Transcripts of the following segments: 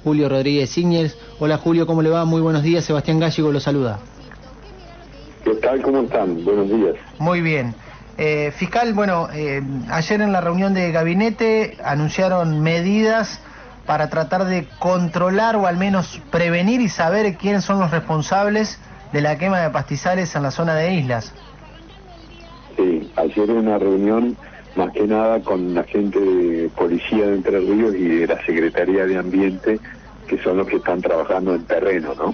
Julio Rodríguez Íñez. Hola Julio, ¿cómo le va? Muy buenos días, Sebastián Gallego lo saluda. ¿Qué tal? ¿Cómo están? Buenos días. Muy bien. Fiscal, bueno, ayer en la reunión de gabinete anunciaron medidas para tratar de controlar o al menos prevenir y saber quiénes son los responsables de la quema de pastizales en la zona de Islas. Sí, ayer una reunión más que nada con la gente de Policía de Entre Ríos y de la Secretaría de Ambiente, que son los que están trabajando en terreno, ¿no?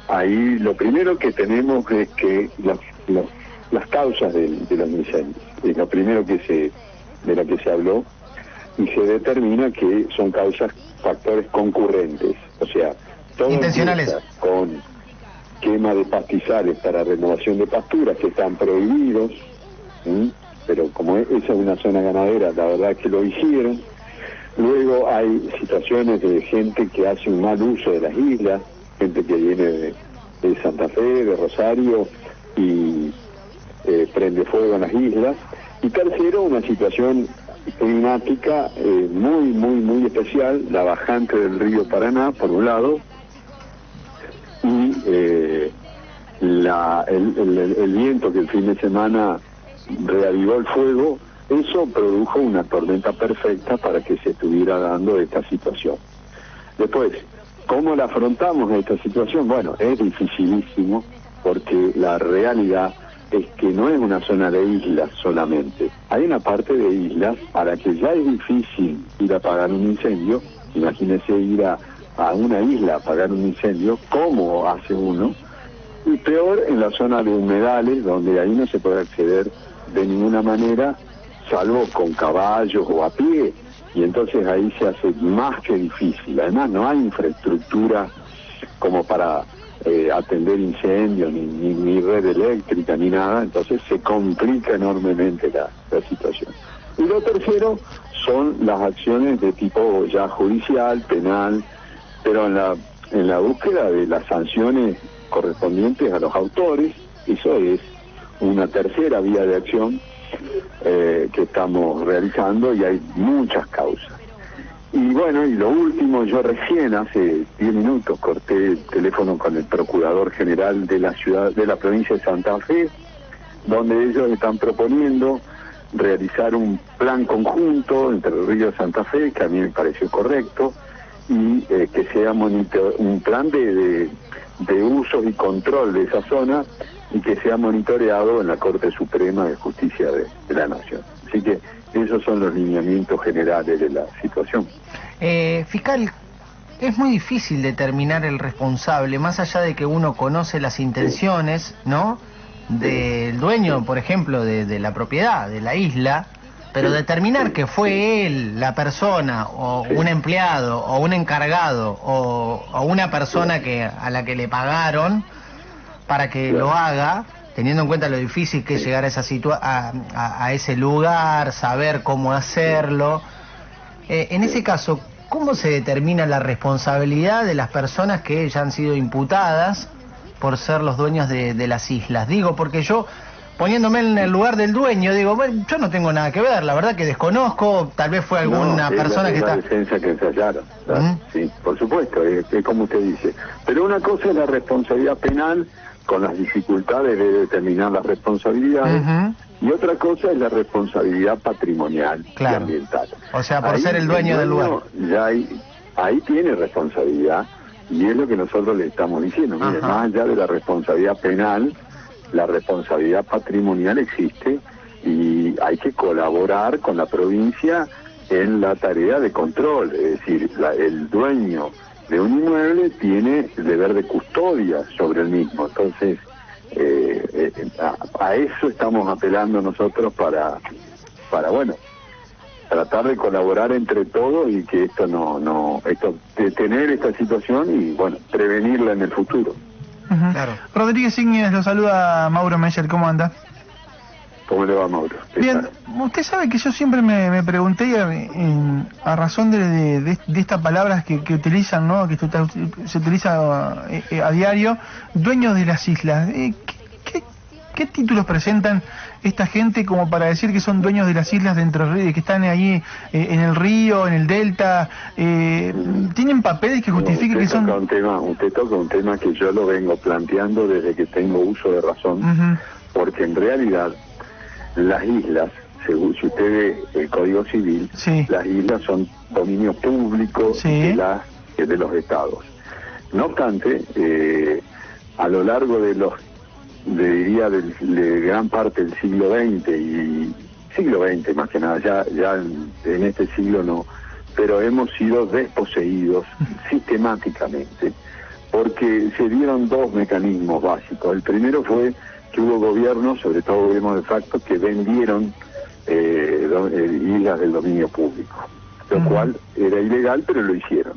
Ahí lo primero que tenemos es que las causas de los incendios, es lo primero de la que se habló, y se determina que son causas, factores concurrentes, o sea, todo intencionales, con quema de pastizales para renovación de pasturas que están prohibidos, pero como esa es una zona ganadera, la verdad es que lo hicieron. Luego hay situaciones de gente que hace un mal uso de las islas, gente que viene de Santa Fe, de Rosario, y prende fuego en las islas. Y tercero, una situación climática muy especial, la bajante del río Paraná, por un lado, y el viento que el fin de semana reavivó el fuego. Eso produjo una tormenta perfecta para que se estuviera dando esta situación. Después, ¿cómo la afrontamos esta situación? Bueno, es dificilísimo, porque la realidad es que no es una zona de islas solamente. Hay una parte de islas a la que ya es difícil ir a apagar un incendio. Imagínese ir a una isla a apagar un incendio, ¿cómo hace uno? Y peor en la zona de humedales, donde ahí no se puede acceder de ninguna manera, salvo con caballos o a pie, y entonces ahí se hace más que difícil. Además no hay infraestructura como para atender incendios, ni red eléctrica, ni nada, entonces se complica enormemente la situación. Y lo tercero son las acciones de tipo ya judicial, penal, pero en la búsqueda de las sanciones correspondientes a los autores. Eso es una tercera vía de acción que estamos realizando, y hay muchas causas. Y bueno, y lo último, yo recién hace 10 minutos corté el teléfono con el Procurador General de la provincia de Santa Fe, donde ellos están proponiendo realizar un plan conjunto entre el Río de Santa Fe, que a mí me pareció correcto, y que sea un plan de uso y control de esa zona, y que sea monitoreado en la Corte Suprema de Justicia de la Nación. Así que esos son los lineamientos generales de la situación. Fiscal, es muy difícil determinar el responsable, más allá de que uno conoce las intenciones, ¿no?, del dueño, por ejemplo, de la propiedad, de la isla, pero determinar que fue él, la persona, o un empleado, o un encargado, o una persona a la que le pagaron para que lo haga, teniendo en cuenta lo difícil que es llegar a ese lugar, saber cómo hacerlo. En ese caso, ¿cómo se determina la responsabilidad de las personas que ya han sido imputadas por ser los dueños de las islas? Digo, porque yo, poniéndome en el lugar del dueño, digo, bueno, yo no tengo nada que ver, la verdad que desconozco, tal vez fue alguna persona que está... la defensa que ensayaron, ¿verdad? Sí, por supuesto, es como usted dice. Pero una cosa es la responsabilidad penal, con las dificultades de determinar las responsabilidades, y otra cosa es la responsabilidad patrimonial y ambiental. O sea, por ser el dueño del lugar. Ya ahí tiene responsabilidad, y es lo que nosotros le estamos diciendo. Mire, más allá de la responsabilidad penal, la responsabilidad patrimonial existe, y hay que colaborar con la provincia en la tarea de control. Es decir, el dueño de un inmueble tiene el deber de custodia sobre el mismo. Entonces, a eso estamos apelando nosotros para bueno, tratar de colaborar entre todos, y que detener esta situación y bueno, prevenirla en el futuro. Claro. Rodríguez Íñez, lo saluda Mauro Meyer, ¿cómo anda? ¿Cómo le va, Mauro? Bien, usted sabe que yo siempre me pregunté, a razón de estas palabras que utilizan, ¿no?, que se utiliza a diario, dueños de las islas. ¿Qué títulos presentan esta gente como para decir que son dueños de las islas de Entre Ríos, que están ahí en el río, en el delta? ¿Tienen papeles que justifiquen que son...? Usted toca un tema que yo lo vengo planteando desde que tengo uso de razón, porque en realidad las islas, según si usted ve el Código Civil, las islas son dominio público de los estados. No obstante, a lo largo de gran parte del siglo XX y siglo XX más que nada, ya en este siglo no, pero hemos sido desposeídos sistemáticamente, porque se dieron dos mecanismos básicos. El primero fue que hubo gobiernos, sobre todo gobiernos de facto, que vendieron islas del dominio público, lo cual era ilegal, pero lo hicieron.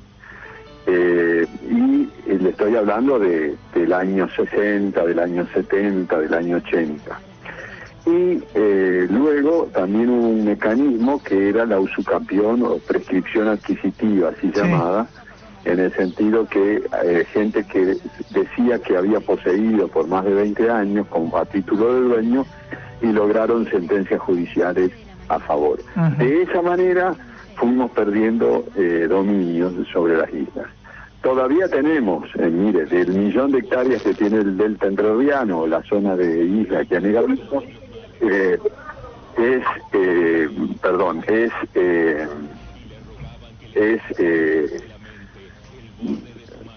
Y le estoy hablando del año 60, del año 70, del año 80. Y luego también hubo un mecanismo que era la usucapión o prescripción adquisitiva, así llamada, en el sentido que gente que decía que había poseído por más de 20 años a título de dueño y lograron sentencias judiciales a favor. De esa manera fuimos perdiendo dominios sobre las islas. Todavía tenemos, mire, del 1.000.000 de hectáreas que tiene el delta entrerriano, la zona de isla que anegamos,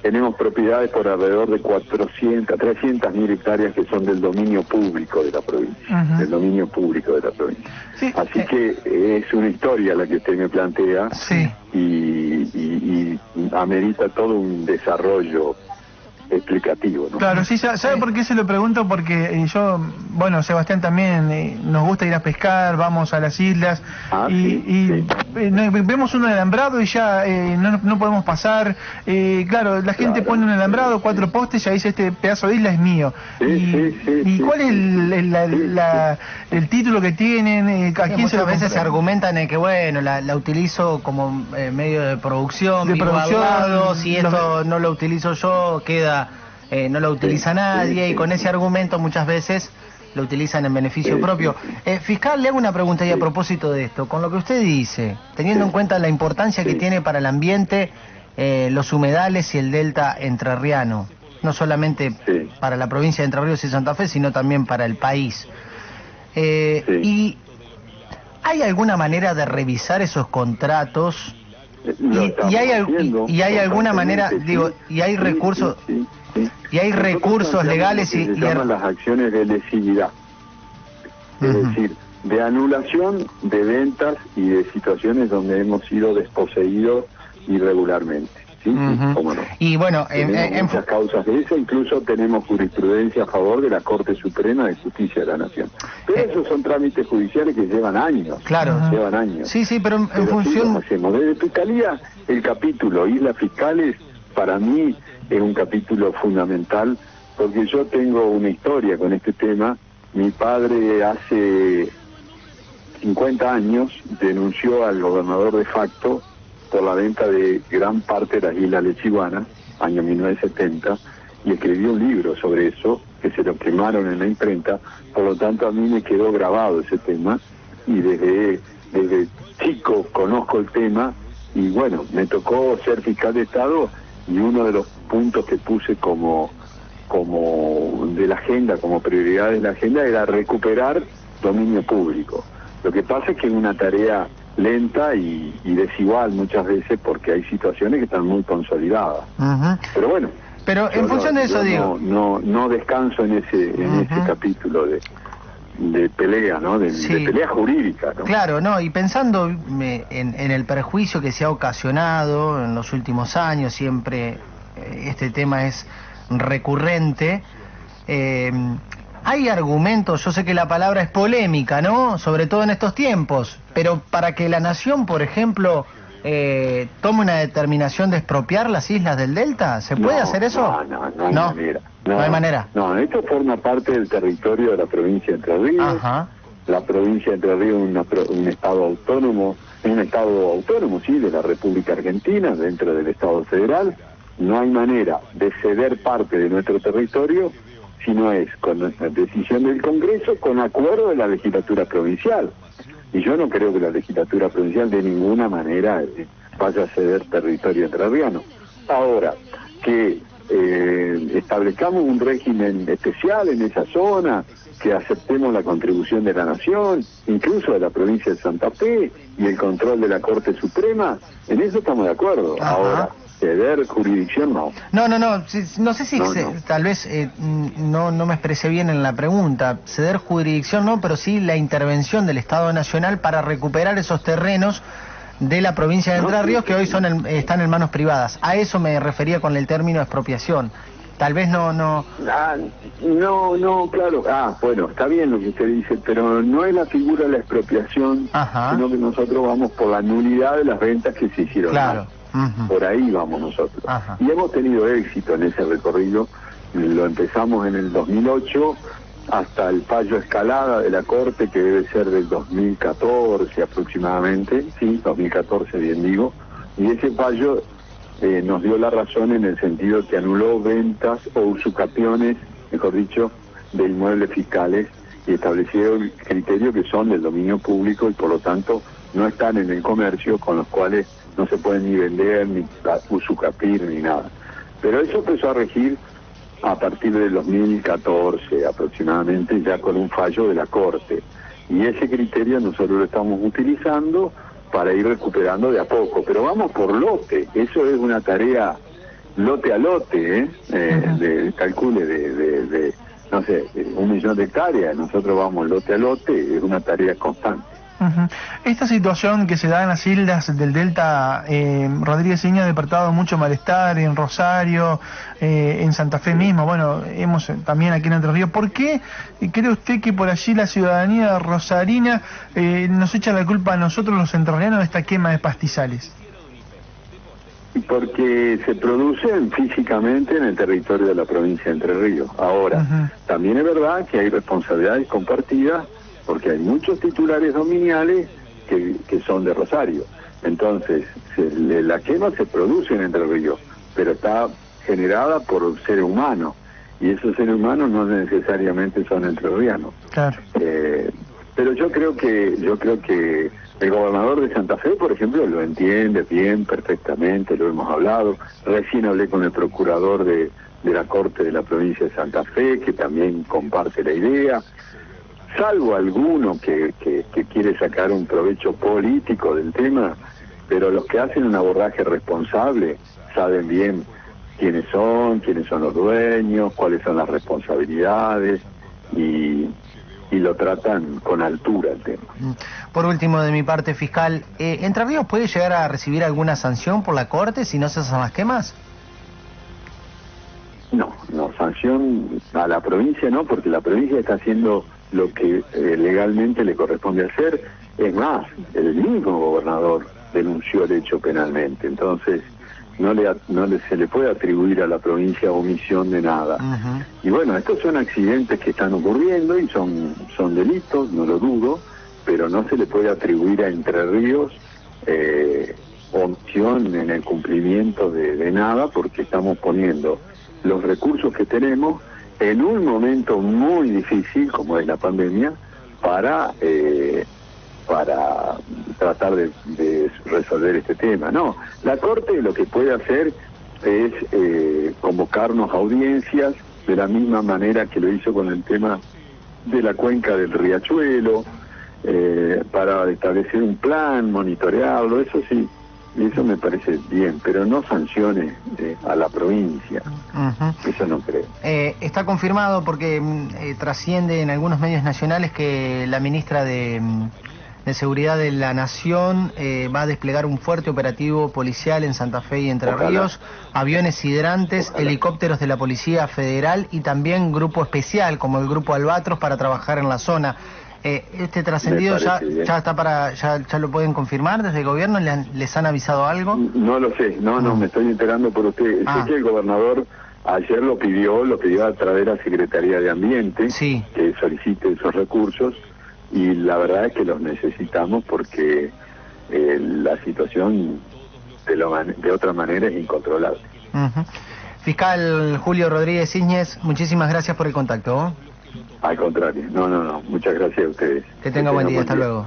tenemos propiedades por alrededor de 300.000 hectáreas que son del dominio público de la provincia, del dominio público de la provincia. Así que es una historia la que usted me plantea y amerita todo un desarrollo explicativo, ¿no? Claro, sí, ¿sabe por qué se lo pregunto? Porque Sebastián también nos gusta ir a pescar, vamos a las islas vemos un alambrado y ya no podemos pasar. Claro, la gente pone un alambrado, 4 postes, ya dice este pedazo de isla es mío. ¿Y cuál es el título que tienen? ¿A quién se lo veces se argumentan que la utilizo como medio de producción, si esto no lo utilizo yo, no lo utiliza nadie, y con ese argumento muchas veces lo utilizan en beneficio propio. Fiscal, le hago una pregunta y a propósito de esto. Con lo que usted dice, teniendo en cuenta la importancia que tiene para el ambiente los humedales y el delta entrerriano, no solamente para la provincia de Entre Ríos y Santa Fe, sino también para el país. ¿Y hay alguna manera de revisar esos contratos? Y hay alguna manera, y hay recursos... Y hay recursos legales y... Se llaman las acciones de lesividad. Es decir, de anulación de ventas y de situaciones donde hemos sido desposeídos irregularmente. Sí, cómo no. Y bueno, en muchas causas de eso, incluso tenemos jurisprudencia a favor de la Corte Suprema de Justicia de la Nación. Pero esos son trámites judiciales que llevan años. Claro. Llevan años. Sí, pero en función... Desde Fiscalía, el capítulo Islas Fiscales, para mí, es un capítulo fundamental, porque yo tengo una historia con este tema. Mi padre hace 50 años denunció al gobernador de facto por la venta de gran parte de las islas lechiguanas, año 1970, y escribió un libro sobre eso, que se lo quemaron en la imprenta. Por lo tanto, a mí me quedó grabado ese tema, y desde chico conozco el tema, y bueno, me tocó ser fiscal de Estado, y uno de los puntos que puse como de la agenda, como prioridad de la agenda, era recuperar dominio público. Lo que pasa es que es una tarea lenta y desigual muchas veces, porque hay situaciones que están muy consolidadas. Pero bueno, en función de eso digo, no descanso en ese capítulo de pelea, ¿no? De pelea jurídica, ¿no? Claro, no, y pensando en el perjuicio que se ha ocasionado en los últimos años, siempre este tema es recurrente. Hay argumentos, yo sé que la palabra es polémica, ¿no? Sobre todo en estos tiempos, pero para que la nación, por ejemplo, tome una determinación de expropiar las islas del delta, ¿se puede hacer eso? No hay manera. No hay manera. No, esto forma parte del territorio de la provincia de Entre Ríos. La provincia de Entre Ríos es un estado autónomo, sí, de la República Argentina, dentro del Estado federal. No hay manera de ceder parte de nuestro territorio sino es con la decisión del Congreso con acuerdo de la legislatura provincial. Y yo no creo que la legislatura provincial de ninguna manera vaya a ceder territorio entrerriano. Ahora, que establezcamos un régimen especial en esa zona, que aceptemos la contribución de la Nación, incluso de la provincia de Santa Fe, y el control de la Corte Suprema, en eso estamos de acuerdo. Ajá. Ahora, ceder jurisdicción no. No sé si tal vez no me expresé bien en la pregunta. Ceder jurisdicción no, pero sí la intervención del Estado Nacional para recuperar esos terrenos de la provincia de Entre Ríos que hoy están en manos privadas. A eso me refería con el término expropiación. Tal vez no, claro. Bueno, está bien lo que usted dice, pero no es la figura de la expropiación, Ajá. sino que nosotros vamos por la nulidad de las ventas que se hicieron. Claro. Por ahí vamos nosotros. Ajá. Y hemos tenido éxito en ese recorrido. Lo empezamos en el 2008 hasta el fallo Escalada de la Corte, que debe ser del 2014 aproximadamente. Sí, 2014 bien digo. Y ese fallo nos dio la razón en el sentido que anuló ventas o usucapión, mejor dicho, de inmuebles fiscales y estableció criterios que son del dominio público y por lo tanto no están en el comercio, con los cuales no se pueden ni vender, ni usucapir, ni nada. Pero eso empezó a regir a partir del 2014 aproximadamente, ya con un fallo de la Corte. Y ese criterio nosotros lo estamos utilizando para ir recuperando de a poco. Pero vamos por lote, eso es una tarea lote a lote, calcule de no sé, 1 millón de hectáreas. Nosotros vamos lote a lote, es una tarea constante. Esta situación que se da en las islas del Delta, Rodríguez Iña, ha despertado mucho malestar en Rosario, en Santa Fe mismo, bueno, hemos también aquí en Entre Ríos. ¿Por qué cree usted que por allí la ciudadanía rosarina nos echa la culpa a nosotros los entrerrianos de esta quema de pastizales? Porque se producen físicamente en el territorio de la provincia de Entre Ríos. Ahora, también es verdad que hay responsabilidades compartidas, porque hay muchos titulares dominiales que son de Rosario. Entonces, la quema se produce en Entre Ríos, pero está generada por seres humanos, y esos seres humanos no necesariamente son entrerrianos. Claro. Pero yo creo que el gobernador de Santa Fe, por ejemplo, lo entiende bien, perfectamente, lo hemos hablado. Recién hablé con el procurador de la Corte de la provincia de Santa Fe, que también comparte la idea. Salvo alguno que quiere sacar un provecho político del tema, pero los que hacen un abordaje responsable saben bien quiénes son los dueños, cuáles son las responsabilidades y lo tratan con altura el tema. Por último, de mi parte, fiscal, ¿Entre Ríos puede llegar a recibir alguna sanción por la Corte si no se hacen las quemas? No, sanción a la provincia no, porque la provincia está haciendo lo que legalmente le corresponde hacer. Es más, el mismo gobernador denunció el hecho penalmente, entonces se le puede atribuir a la provincia omisión de nada. Y bueno, estos son accidentes que están ocurriendo y son delitos, no lo dudo, pero no se le puede atribuir a Entre Ríos omisión en el cumplimiento de nada, porque estamos poniendo los recursos que tenemos en un momento muy difícil como es la pandemia para tratar de resolver este tema. No, la Corte lo que puede hacer es convocarnos a audiencias de la misma manera que lo hizo con el tema de la cuenca del Riachuelo, para establecer un plan, monitorearlo, eso sí. Y eso me parece bien, pero no sanciones a la provincia. Eso no creo. Está confirmado porque trasciende en algunos medios nacionales que la ministra de Seguridad de la Nación va a desplegar un fuerte operativo policial en Santa Fe y Entre Ríos, aviones hidrantes, helicópteros de la Policía Federal y también grupo especial como el Grupo Albatros para trabajar en la zona. Este trascendido ya lo pueden confirmar desde el gobierno. ¿Les han avisado algo? No lo sé, no me estoy enterando por usted. Sé que el gobernador ayer lo pidió a través de la Secretaría de Ambiente, que solicite esos recursos, y la verdad es que los necesitamos porque la situación de otra manera es incontrolable. Fiscal Julio Rodríguez Íñez, muchísimas gracias por el contacto. Al contrario, no, muchas gracias a ustedes. Que tenga buen día, hasta luego.